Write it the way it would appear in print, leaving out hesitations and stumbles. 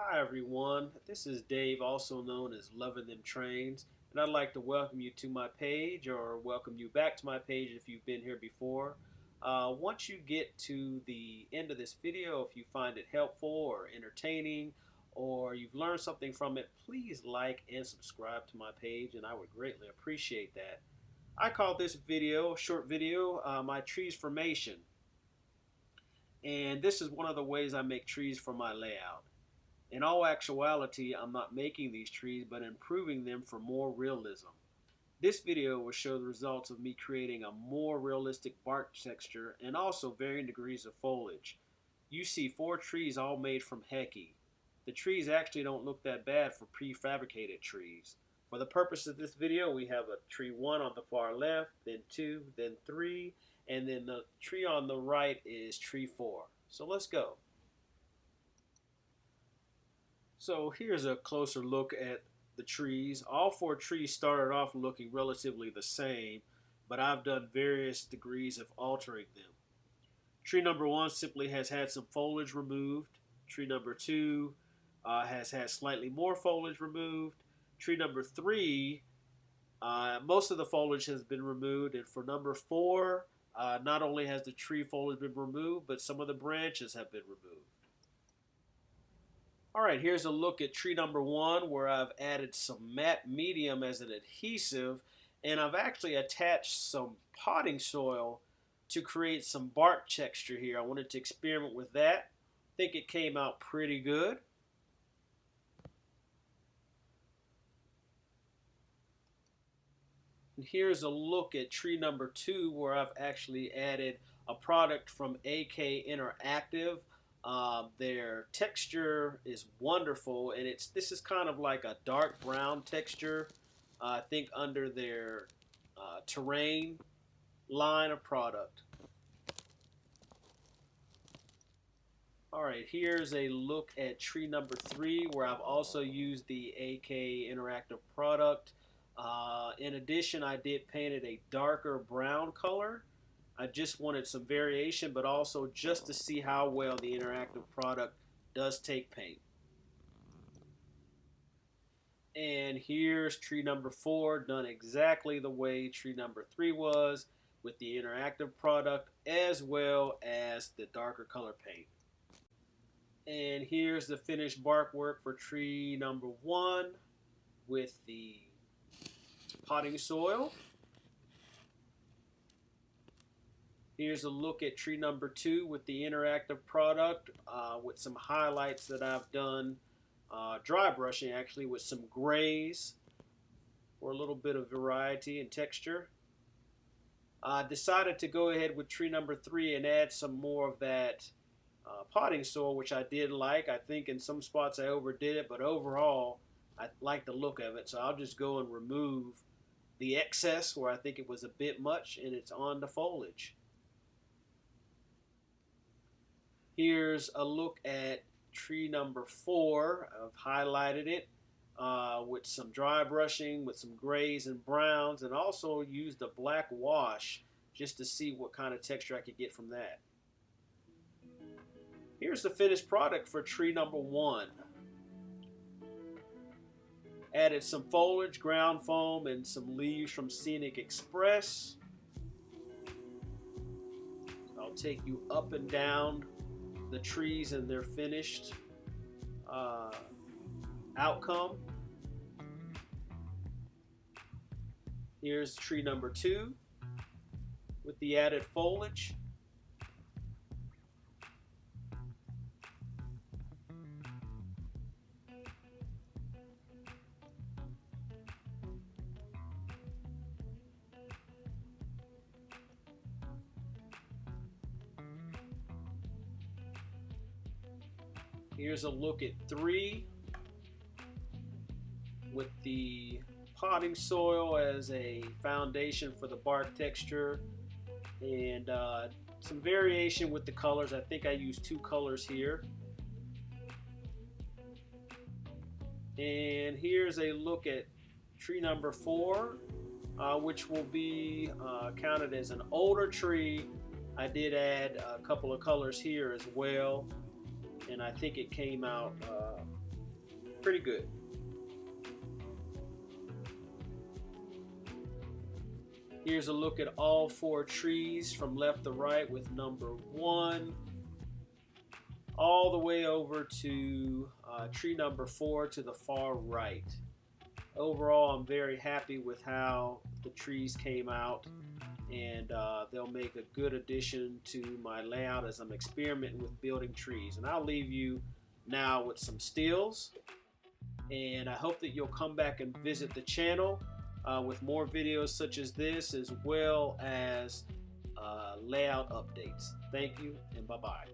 Hi everyone, this is Dave, also known as Loving Them Trains, and I'd like to welcome you to my page or welcome you back to my page if you've been here before. Once you get to the end of this video, if you find it helpful or entertaining or you've learned something from it, please like and subscribe to my page and I would greatly appreciate that. I call this video, short video, my Treesformation, and this is one of the ways I make trees for my layout. In all actuality, I'm not making these trees, but improving them for more realism. This video will show the results of me creating a more realistic bark texture and also varying degrees of foliage. You see 4 trees all made from heki. The trees actually don't look that bad for prefabricated trees. For the purpose of this video, we have a tree 1 on the far left, then 2, then 3, and then the tree on the right is tree 4. So let's go. So here's a closer look at the trees. All 4 trees started off looking relatively the same, but I've done various degrees of altering them. Tree number 1 simply has had some foliage removed. Tree number 2 has had slightly more foliage removed. Tree number 3, most of the foliage has been removed. And for number 4, not only has the tree foliage been removed, but some of the branches have been removed. Alright, here's a look at tree number 1 where I've added some matte medium as an adhesive, and I've actually attached some potting soil to create some bark texture here. I wanted to experiment with that. I think it came out pretty good. And here's a look at tree number 2 where I've actually added a product from AK Interactive. Their texture is wonderful, and this is kind of like a dark brown texture. I think under their terrain line of product. Alright, here's a look at tree number 3 where I've also used the AK Interactive product. In addition, I did paint it a darker brown color. I just wanted some variation, but also just to see how well the interactive product does take paint. And here's tree number 4 done exactly the way tree number 3 was, with the interactive product as well as the darker color paint. And here's the finished bark work for tree number 1 with the potting soil. Here's a look at tree number 2 with the interactive product with some highlights that I've done dry brushing actually with some grays for a little bit of variety and texture. I decided to go ahead with tree number 3 and add some more of that potting soil, which I did like. I think in some spots I overdid it, but overall I like the look of it, so I'll just go and remove the excess where I think it was a bit much, and it's on the foliage. Here's a look at tree number 4. I've highlighted it with some dry brushing, with some grays and browns, and also used a black wash just to see what kind of texture I could get from that. Here's the finished product for tree number 1. Added some foliage, ground foam, and some leaves from Scenic Express. I'll take you up and down the trees and their finished outcome. Here's tree number 2 with the added foliage. Here's a look at 3 with the potting soil as a foundation for the bark texture, and some variation with the colors. I think I used 2 colors here. And here's a look at tree number 4, which will be counted as an older tree. I did add a couple of colors here as well, and I think it came out pretty good. Here's a look at all 4 trees from left to right, with number 1 all the way over to tree number 4 to the far right. Overall, I'm very happy with how the trees came out, and they'll make a good addition to my layout as I'm experimenting with building trees. And I'll leave you now with some stills, and I hope that you'll come back and visit the channel with more videos such as this, as well as layout updates. Thank you, and bye-bye.